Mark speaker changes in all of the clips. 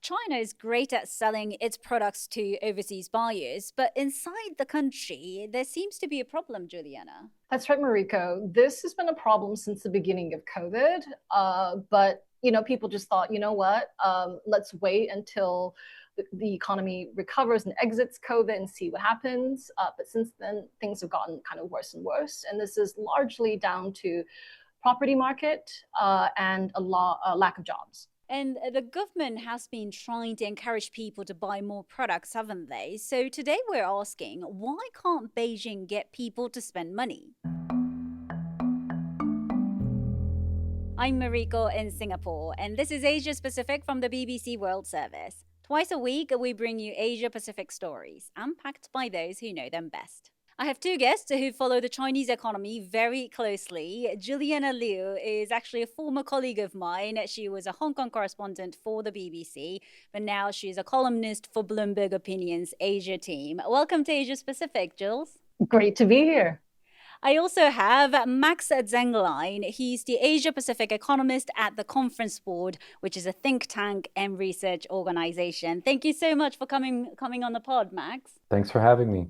Speaker 1: China is great at selling its products to overseas buyers, but inside the country, there seems to be a problem, Juliana.
Speaker 2: That's right, Mariko. This has been a problem since the beginning of COVID. But people just thought, you know what? Let's wait until the economy recovers and exits COVID and see what happens. But since then, things have gotten kind of worse and worse, and this is largely down to property market and a lack of jobs.
Speaker 1: And the government has been trying to encourage people to buy more products, haven't they? So today we're asking, why can't Beijing get people to spend money? I'm Mariko in Singapore, and this is Asia Pacific from the BBC World Service. Twice a week, we bring you Asia Pacific stories, unpacked by those who know them best. I have two guests who follow the Chinese economy very closely. Juliana Liu is actually a former colleague of mine. She was a Hong Kong correspondent for the BBC, but now she's a columnist for Bloomberg Opinion's Asia team. Welcome to Asia Pacific, Jules.
Speaker 2: Great to be here.
Speaker 1: I also have Max Zenglein. He's the Asia Pacific economist at the Conference Board, which is a think tank and research organization. Thank you so much for coming on the pod, Max.
Speaker 3: Thanks for having me.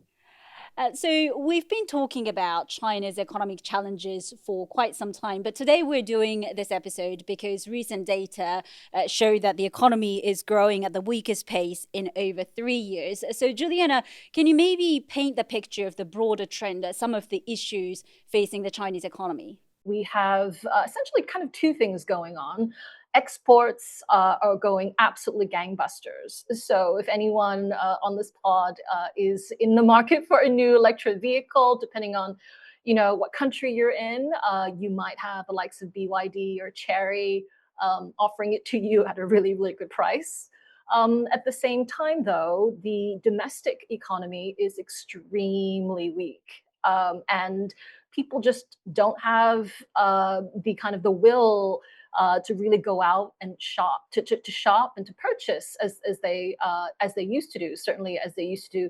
Speaker 1: So we've been talking about China's economic challenges for quite some time, but today we're doing this episode because recent data show that the economy is growing at the weakest pace in over 3 years. So Juliana, can you maybe paint the picture of the broader trend, some of the issues facing the Chinese economy?
Speaker 2: We have essentially kind of two things going on. Exports are going absolutely gangbusters. So if anyone on this pod is in the market for a new electric vehicle, depending on what country you're in, you might have the likes of BYD or Chery offering it to you at a really, really good price. At the same time, though, the domestic economy is extremely weak. And people just don't have the will to really go out and shop, to shop and to purchase as they used to do, certainly as they used to do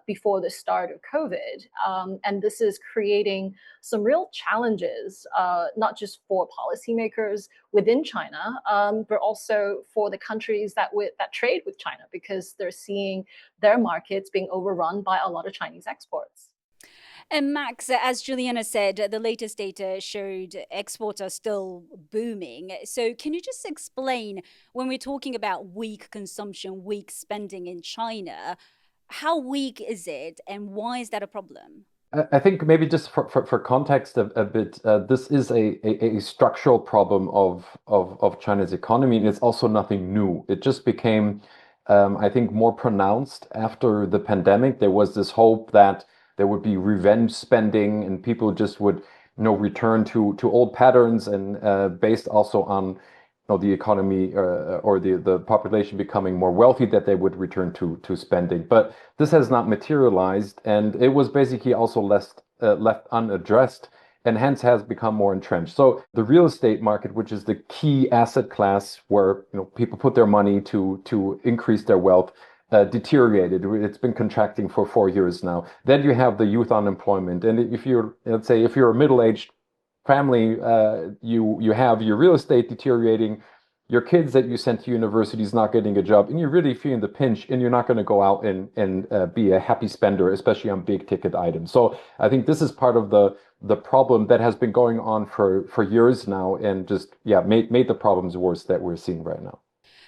Speaker 2: before the start of COVID. And this is creating some real challenges, not just for policymakers within China, but also for the countries that trade with China, because they're seeing their markets being overrun by a lot of Chinese exports.
Speaker 1: And Max, as Juliana said, the latest data showed exports are still booming. So can you just explain, when we're talking about weak consumption, weak spending in China, how weak is it and why is that a problem?
Speaker 3: I think maybe just for context a bit, this is a structural problem of China's economy, and it's also nothing new. It just became, I think, more pronounced after the pandemic. There was this hope that there would be revenge spending and people just would, return to old patterns, and based also on, the economy or the population becoming more wealthy, that they would return to spending. But this has not materialized, and it was basically also left unaddressed, and hence has become more entrenched. So the real estate market, which is the key asset class where people put their money to increase their wealth, deteriorated. It's been contracting for 4 years now. Then you have the youth unemployment, and if you're, let's say, if you're a middle-aged family, you have your real estate deteriorating, your kids that you sent to university is not getting a job, and you're really feeling the pinch, and you're not going to go out and be a happy spender, especially on big ticket items. So I think this is part of the problem that has been going on for years now, and just made the problems worse that we're seeing right now.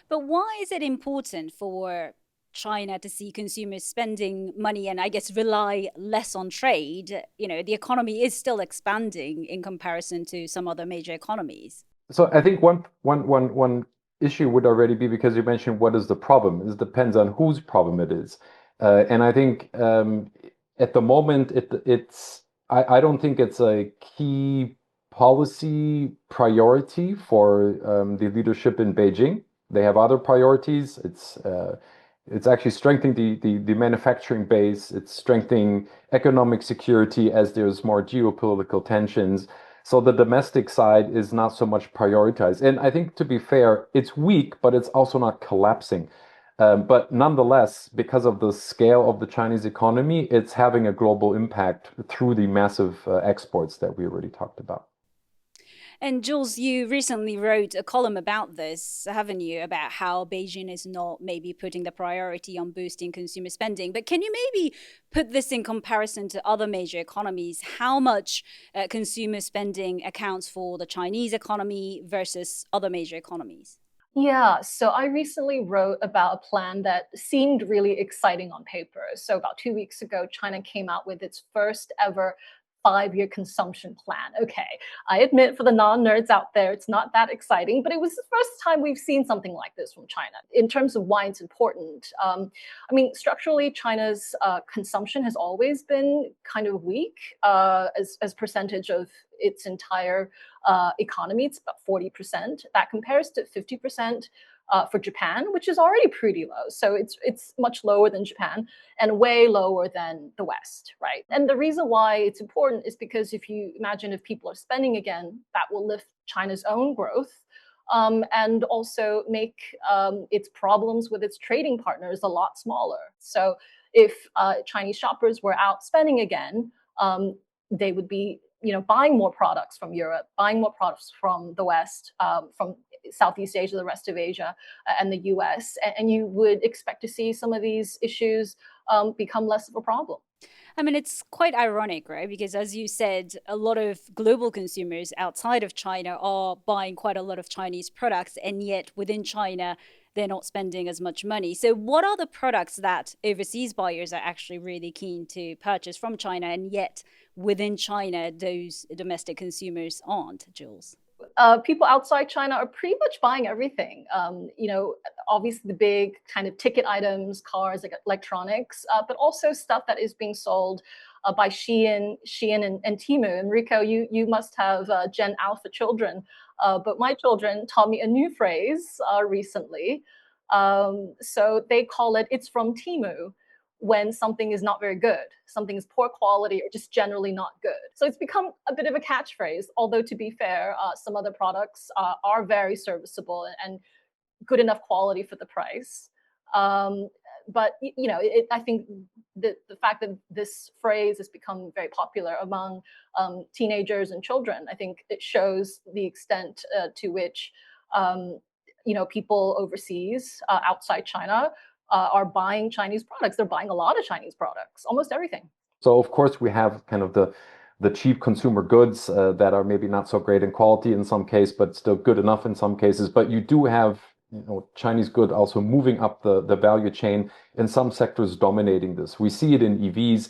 Speaker 1: But why is it important for China to see consumers spending money and I guess rely less on trade? The economy is still expanding in comparison to some other major economies.
Speaker 3: So I think one issue would already be, because you mentioned what is the problem. It depends on whose problem it is. And I think at the moment I don't think it's a key policy priority for the leadership in Beijing. They have other priorities. It's actually strengthening the manufacturing base. It's strengthening economic security as there's more geopolitical tensions. So the domestic side is not so much prioritized. And I think, to be fair, it's weak, but it's also not collapsing. But nonetheless, because of the scale of the Chinese economy, it's having a global impact through the massive exports that we already talked about.
Speaker 1: And Jules, you recently wrote a column about this, haven't you? About how Beijing is not maybe putting the priority on boosting consumer spending. But can you maybe put this in comparison to other major economies? How much consumer spending accounts for the Chinese economy versus other major economies?
Speaker 2: Yeah, so I recently wrote about a plan that seemed really exciting on paper. So about 2 weeks ago, China came out with its first ever 5-year consumption plan. Okay, I admit for the non-nerds out there, it's not that exciting, but it was the first time we've seen something like this from China. In terms of why it's important, I mean, structurally, China's consumption has always been kind of weak as percentage of its entire economy. It's about 40%. That compares to 50% for Japan, which is already pretty low. So it's much lower than Japan and way lower than the West, right? And the reason why it's important is because if you imagine if people are spending again, that will lift China's own growth. And also make its problems with its trading partners a lot smaller. So if Chinese shoppers were out spending again, they would be buying more products from Europe, buying more products from the West, from Southeast Asia, the rest of Asia, and the US. And you would expect to see some of these issues become less of a problem.
Speaker 1: I mean, it's quite ironic, right? Because as you said, a lot of global consumers outside of China are buying quite a lot of Chinese products, and yet within China, they're not spending as much money. So, what are the products that overseas buyers are actually really keen to purchase from China, and yet within China, those domestic consumers aren't, Jules?
Speaker 2: People outside China are pretty much buying everything. Obviously the big kind of ticket items, cars, like electronics, but also stuff that is being sold by Shein and Temu. Enrico, you must have Gen Alpha children, but my children taught me a new phrase recently. So they call it's from Temu when something is not very good, something is poor quality or just generally not good. So it's become a bit of a catchphrase, although to be fair, some other products are very serviceable and good enough quality for the price. But I think the fact that this phrase has become very popular among teenagers and children, I think it shows the extent to which people overseas, outside China, are buying Chinese products. They're buying a lot of Chinese products, almost everything.
Speaker 3: So of course we have kind of the cheap consumer goods that are maybe not so great in quality in some case, but still good enough in some cases. But you do have Chinese good also moving up the value chain, in some sectors dominating this. We see it in EVs,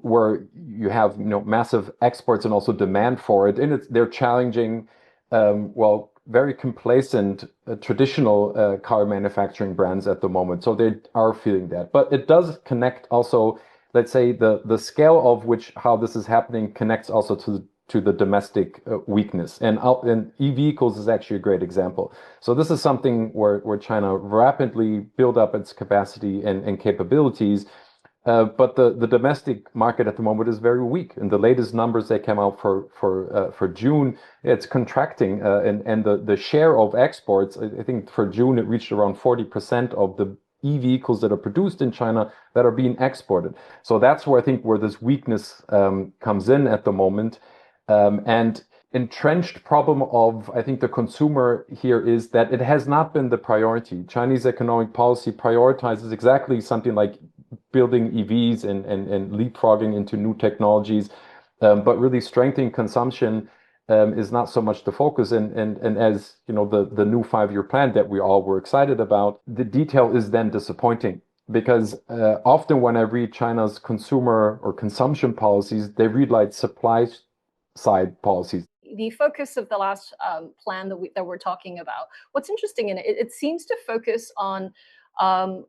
Speaker 3: where you have massive exports and also demand for it, and they're challenging very complacent traditional car manufacturing brands at the moment. So they are feeling that. But it does connect also, let's say, the scale of which how this is happening connects also to the domestic weakness. And e-vehicles is actually a great example. So this is something where China rapidly built up its capacity and capabilities. But the domestic market at the moment is very weak. And the latest numbers that came out for June, it's contracting. And the share of exports, I think for June, it reached around 40% of the e-vehicles that are produced in China that are being exported. So that's where I think where this weakness comes in at the moment. And entrenched problem of, I think, the consumer here is that it has not been the priority. Chinese economic policy prioritizes exactly something like building EVs and leapfrogging into new technologies, but really strengthening consumption is not so much the focus. And as the new 5-year plan that we all were excited about, the detail is then disappointing. Because often when I read China's consumer or consumption policies, they read like supply side policies.
Speaker 2: The focus of the last plan that we're talking about, what's interesting in it seems to focus on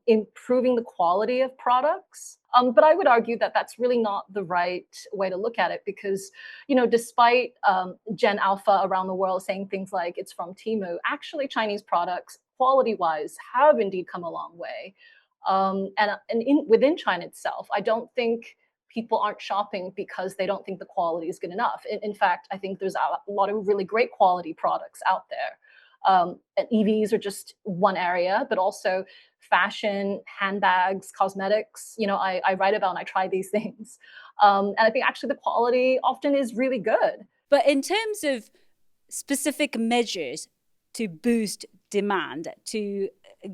Speaker 2: improving the quality of products. But I would argue that that's really not the right way to look at it because, despite Gen Alpha around the world saying things like it's from Temu, actually Chinese products, quality-wise, have indeed come a long way. Within China itself, I don't think people aren't shopping because they don't think the quality is good enough. In fact, I think there's a lot of really great quality products out there. And EVs are just one area, but also fashion, handbags, cosmetics. I write about and I try these things. And I think actually the quality often is really good.
Speaker 1: But in terms of specific measures to boost demand, to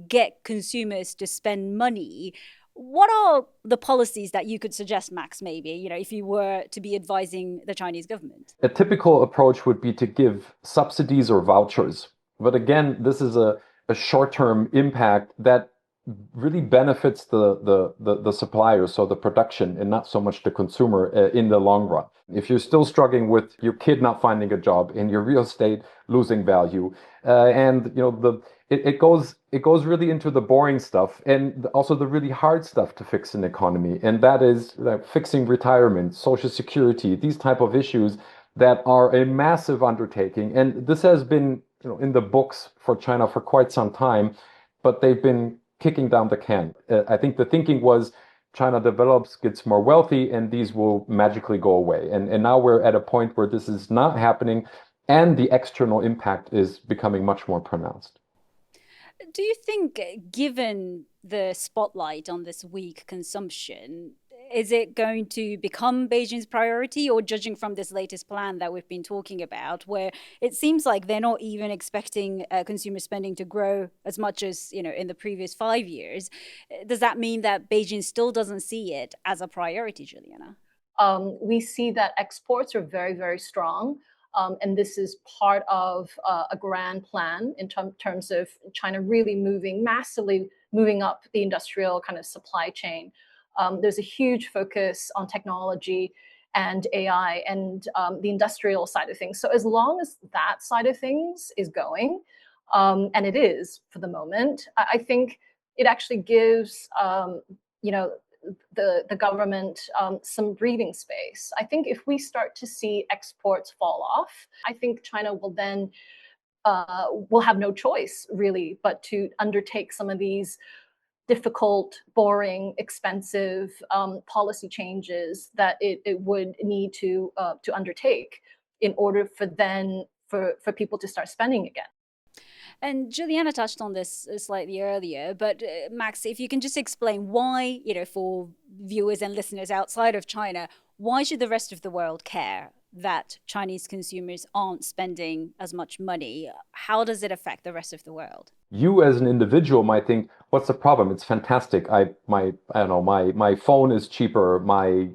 Speaker 1: get consumers to spend money, what are the policies that you could suggest, Max, maybe, if you were to be advising the Chinese government?
Speaker 3: A typical approach would be to give subsidies or vouchers. But again, this is a short-term impact that really benefits the supplier, so the production, and not so much the consumer in the long run. If you're still struggling with your kid not finding a job and your real estate losing value, and it goes really into the boring stuff and also the really hard stuff to fix an economy, and that is fixing retirement, social security, these type of issues that are a massive undertaking. And this has been in the books for China for quite some time, but they've been kicking down the can. I think the thinking was China develops, gets more wealthy, and these will magically go away. And now we're at a point where this is not happening, and the external impact is becoming much more pronounced.
Speaker 1: Do you think, given the spotlight on this weak consumption, is it going to become Beijing's priority? Or judging from this latest plan that we've been talking about, where it seems like they're not even expecting consumer spending to grow as much as in the previous 5 years, does that mean that Beijing still doesn't see it as a priority, Juliana?
Speaker 2: We see that exports are very, very strong. And this is part of a grand plan in terms of China really massively moving up the industrial kind of supply chain. There's a huge focus on technology and AI and the industrial side of things. So as long as that side of things is going, and it is for the moment, I think it actually gives the government some breathing space. I think if we start to see exports fall off, I think China will then will have no choice really but to undertake some of these difficult, boring, expensive policy changes that it would need to undertake in order for people to start spending again.
Speaker 1: And Juliana touched on this slightly earlier, but Max, if you can just explain why, for viewers and listeners outside of China, why should the rest of the world care that Chinese consumers aren't spending as much money? How does it affect the rest of the world?
Speaker 3: You as an individual might think, what's the problem? It's fantastic. I don't know, my phone is cheaper, my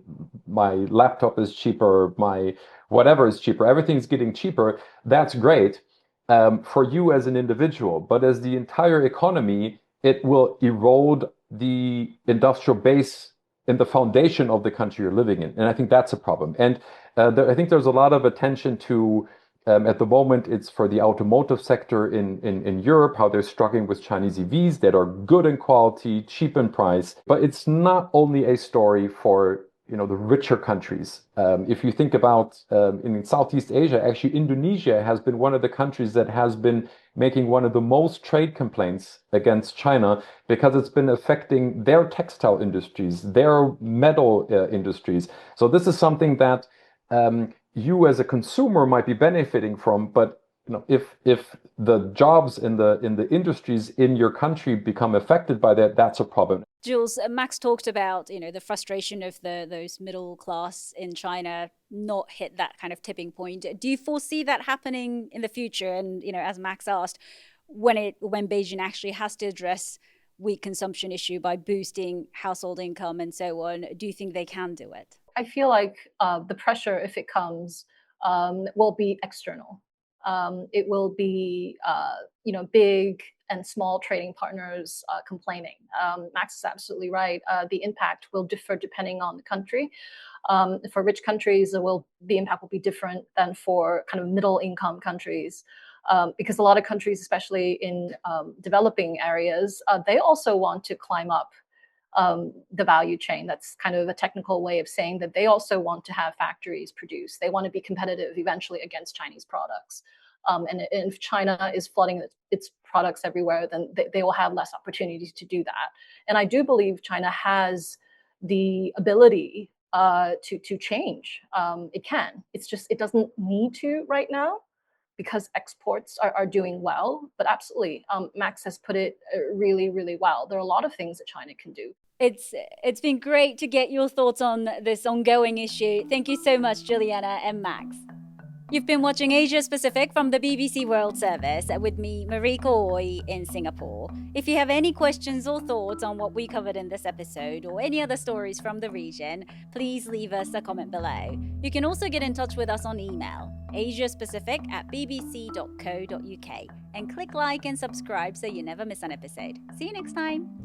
Speaker 3: laptop is cheaper, my whatever is cheaper, everything's getting cheaper. That's great. For you as an individual, but as the entire economy, it will erode the industrial base and the foundation of the country you're living in. And I think that's a problem. And I think there's a lot of attention to, at the moment, it's for the automotive sector in Europe, how they're struggling with Chinese EVs that are good in quality, cheap in price. But it's not only a story for the richer countries. If you think about in Southeast Asia, actually Indonesia has been one of the countries that has been making one of the most trade complaints against China because it's been affecting their textile industries, their metal industries. So this is something that you as a consumer might be benefiting from, but if the jobs in the industries in your country become affected by that, that's a problem.
Speaker 1: Jules, Max talked about the frustration of those middle class in China not hit that kind of tipping point. Do you foresee that happening in the future? And as Max asked, when Beijing actually has to address weak consumption issue by boosting household income and so on, do you think they can do it?
Speaker 2: I feel like the pressure, if it comes, will be external. It will be, big and small trading partners complaining. Max is absolutely right. The impact will differ depending on the country. For rich countries, the impact will be different than for kind of middle income countries. Because a lot of countries, especially in developing areas, they also want to climb up the value chain. That's kind of a technical way of saying that they also want to have factories produce. They want to be competitive eventually against Chinese products. And if China is flooding its products everywhere, then they will have less opportunities to do that. And I do believe China has the ability to change. It can. It's just it doesn't need to right now because exports are doing well. But absolutely, Max has put it really, really well. There are a lot of things that China can do.
Speaker 1: It's been great to get your thoughts on this ongoing issue. Thank you so much, Juliana and Max. You've been watching Asia Pacific from the BBC World Service with me, Mariko Oi, in Singapore. If you have any questions or thoughts on what we covered in this episode or any other stories from the region, please leave us a comment below. You can also get in touch with us on email, asiapacific@bbc.co.uk, and click like and subscribe so you never miss an episode. See you next time.